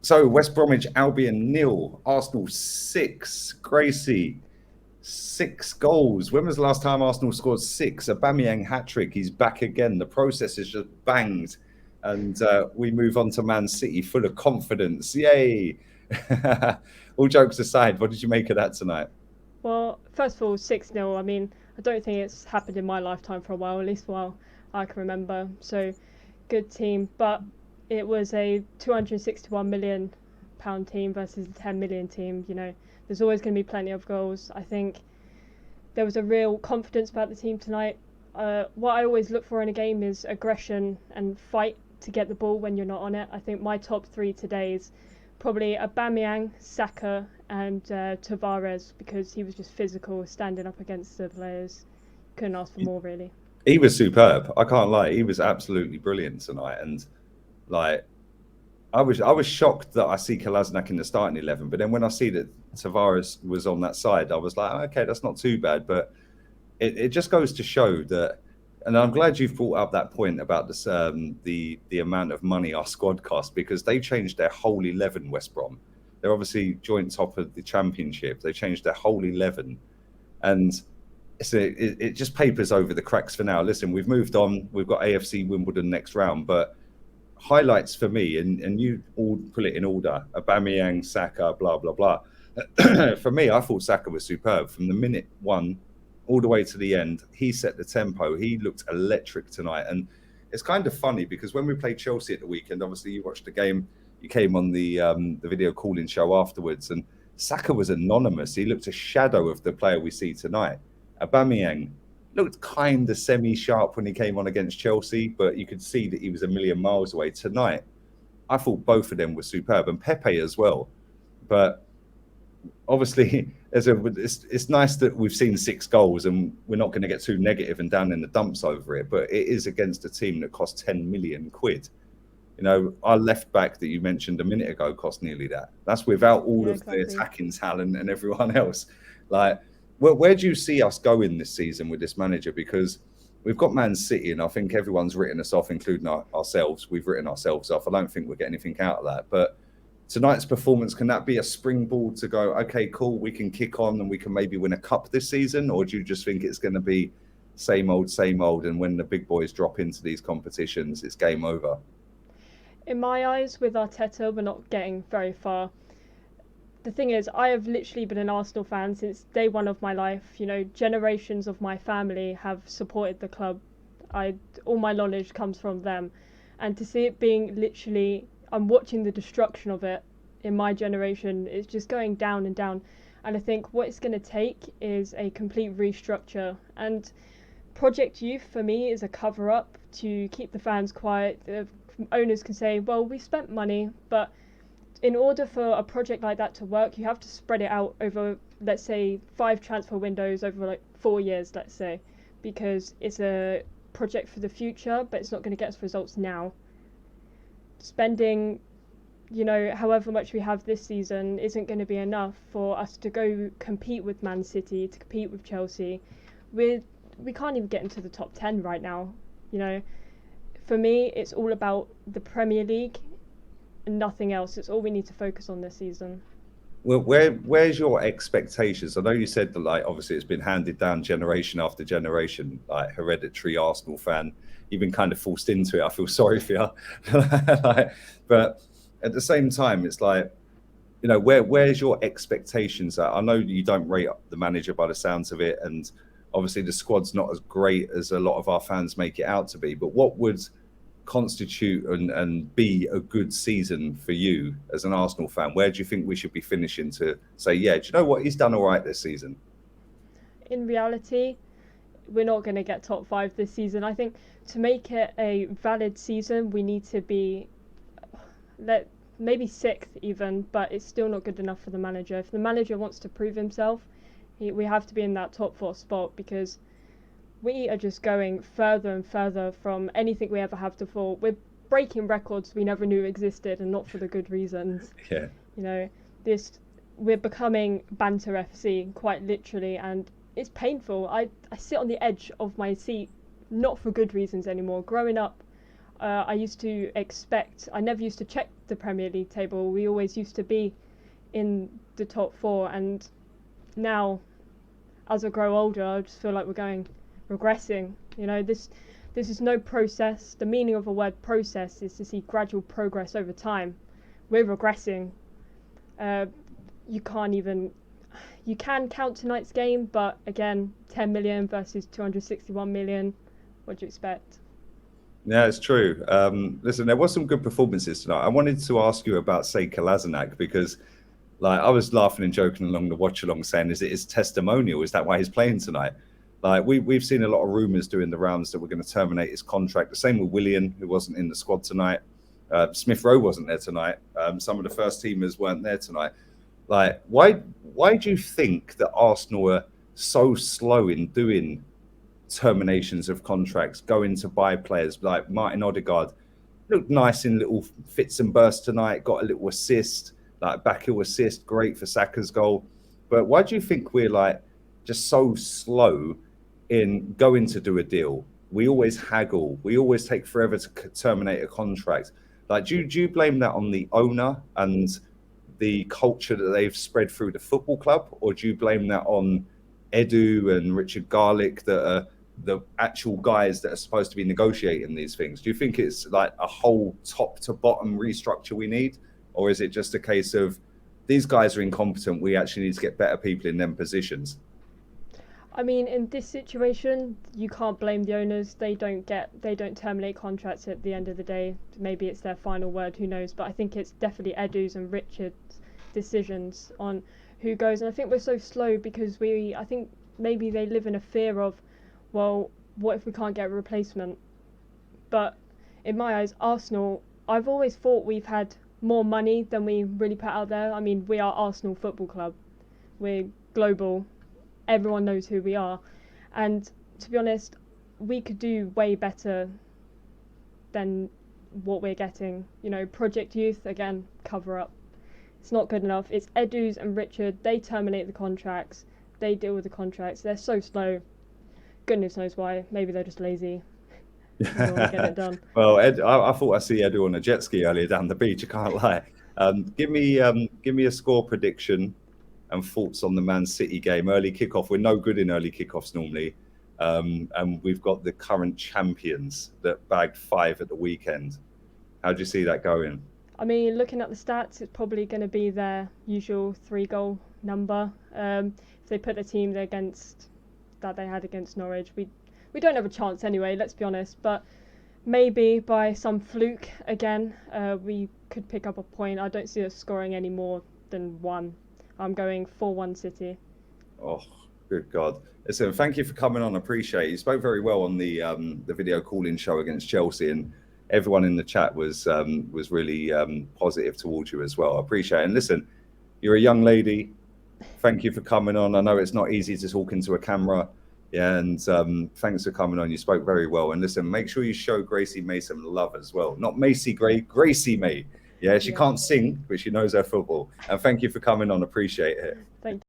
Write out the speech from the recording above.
So West Bromwich Albion 0, Arsenal 6. Gracie, 6 goals. When was the last time Arsenal scored 6? Aubameyang hat-trick. He's back again. The process is just banged. And we move on to Man City, full of confidence. Yay! All jokes aside, what did you make of that tonight? Well, first of all, 6-0. I mean, I don't think it's happened in my lifetime for a while, at least while I can remember. So, good team. But it was a £261 million team versus a 10 million team. You know, there's always going to be plenty of goals. I think there was a real confidence about the team tonight. What I always look for in a game is aggression and fight to get the ball when you're not on it. I think my top three today is probably Aubameyang, Saka, and Tavares, because he was just physical, standing up against the players. Couldn't ask for more, really. He was superb. I can't lie. He was absolutely brilliant tonight. And like, I was shocked that I see Kolasinac in the starting 11, but then when I see that Tavares was on that side, I was like, okay, that's not too bad. But it just goes to show that, and I'm glad you've brought up that point about this, the amount of money our squad cost, because they changed their whole 11. West Brom, they're obviously joint top of the Championship. They changed their whole 11, and it just papers over the cracks for now. Listen, we've moved on. We've got AFC Wimbledon next round, but highlights for me, and you all put it in order: Aubameyang, Saka, blah blah blah. For me, I thought Saka was superb from the minute one all the way to the end. He set the tempo. He looked electric tonight, and it's kind of funny because when we played Chelsea at the weekend, obviously you watched the game. You came on the video calling show afterwards, and Saka was anonymous. He looked a shadow of the player we see tonight. Aubameyang looked kind of semi-sharp when he came on against Chelsea, but you could see that he was a million miles away. Tonight, I thought both of them were superb, and Pepe as well. But obviously, it's nice that we've seen 6 goals, and we're not going to get too negative and down in the dumps over it. But it is against a team that cost 10 million quid. You know, our left back that you mentioned a minute ago cost nearly that. That's without all of the attacking talent and everyone else. Like, where do you see us going this season with this manager? Because we've got Man City, and I think everyone's written us off, including ourselves. We've written ourselves off. I don't think we'll get anything out of that. But tonight's performance, can that be a springboard to go, okay, cool, we can kick on and we can maybe win a cup this season? Or do you just think it's going to be same old, and when the big boys drop into these competitions, it's game over? In my eyes, with Arteta, we're not getting very far. The thing is, I have literally been an Arsenal fan since day one of my life. You know, generations of my family have supported the club. All my knowledge comes from them. And to see it being literally, I'm watching the destruction of it in my generation. It's just going down and down. And I think what it's going to take is a complete restructure. And Project Youth, for me, is a cover-up to keep the fans quiet. The owners can say, well, we spent money, but in order for a project like that to work, you have to spread it out over, let's say, 5 transfer windows over like 4 years, let's say, because it's a project for the future, but it's not going to get us results now. Spending, you know, however much we have this season isn't going to be enough for us to go compete with Man City, to compete with Chelsea. We can't even get into the top 10 right now. You know, for me, it's all about the Premier League and nothing else. It's all we need to focus on this season. Well, where's your expectations? I know you said that, like, obviously it's been handed down generation after generation, like hereditary Arsenal fan. You've been kind of forced into it. I feel sorry for you. Like, but at the same time, it's like, you know, where's your expectations at? I know you don't rate the manager by the sounds of it, and obviously the squad's not as great as a lot of our fans make it out to be. But what would constitute and be a good season for you as an Arsenal fan? Where do you think we should be finishing to say, yeah, do you know what, he's done all right this season? In reality, we're not going to get top 5 this season. I think to make it a valid season, we need to be maybe 6th even, but it's still not good enough for the manager. If the manager wants to prove himself, we have to be in that top 4 spot, because we are just going further and further from anything we ever have before. We're breaking records we never knew existed, and not for the good reasons. Yeah. You know, we're becoming banter FC, quite literally, and it's painful. I sit on the edge of my seat, not for good reasons anymore. Growing up, I used to expect, I never used to check the Premier League table. We always used to be in the top four, and now, as I grow older, I just feel like we're regressing. You know, this is no process. The meaning of the word process is to see gradual progress over time. We're regressing. You can't even, you can count tonight's game, but again, 10 million versus 261 million. What do you expect? Yeah, it's true. Listen, there was some good performances tonight. I wanted to ask you about, say, Kolasinac, because like I was laughing and joking along the watch along, saying, is it his testimonial? Is that why he's playing tonight? Like we've seen a lot of rumours doing the rounds that we're going to terminate his contract. The same with Willian, who wasn't in the squad tonight. Smith Rowe wasn't there tonight. Some of the first teamers weren't there tonight. Like, why do you think that Arsenal are so slow in doing terminations of contracts, going to buy players? Like Martin Odegaard looked nice in little fits and bursts tonight, got a little assist, like backheel assist, great for Saka's goal. But why do you think we're like just so slow in going to do a deal? We always haggle. We always take forever to terminate a contract. Like, do you blame that on the owner and the culture that they've spread through the football club, or do you blame that on Edu and Richard Garlick, that are the actual guys that are supposed to be negotiating these things? Do you think it's like a whole top to bottom restructure we need, or is it just a case of these guys are incompetent, we actually need to get better people in them positions? I mean, in this situation, you can't blame the owners. They don't terminate contracts at the end of the day. Maybe it's their final word, who knows? But I think it's definitely Edu's and Richard's decisions on who goes. And I think we're so slow because I think maybe they live in a fear of, well, what if we can't get a replacement? But in my eyes, Arsenal, I've always thought we've had more money than we really put out there. I mean, we are Arsenal Football Club. We're global. Everyone knows who we are. And to be honest, we could do way better than what we're getting. You know, Project Youth, again, cover up. It's not good enough. It's Edu's and Richard. They terminate the contracts. They deal with the contracts. They're so slow. Goodness knows why. Maybe they're just lazy. They don't want to get it done. Well, Ed, I thought I see Edu on a jet ski earlier down the beach. I can't lie. Give me a score prediction and thoughts on the Man City game. Early kickoff. We're no good in early kickoffs normally, and we've got the current champions that bagged 5 at the weekend. How do you see that going? I mean, looking at the stats, it's probably going to be their usual 3-goal number. If they put the team that they had against Norwich, we don't have a chance anyway, let's be honest. But maybe by some fluke again, we could pick up a point. I don't see us scoring any more than 1. I'm going 4-1 City. Oh, good God. Listen, thank you for coming on. I appreciate it. You spoke very well on the video call-in show against Chelsea, and everyone in the chat was really positive towards you as well. I appreciate it. And listen, you're a young lady. Thank you for coming on. I know it's not easy to talk into a camera. Yeah, and thanks for coming on. You spoke very well. And listen, make sure you show Gracie May some love as well. Not Macy Gray, Gracie May. Yeah, she can't sing, but she knows her football. And thank you for coming on. Appreciate it. Thank you.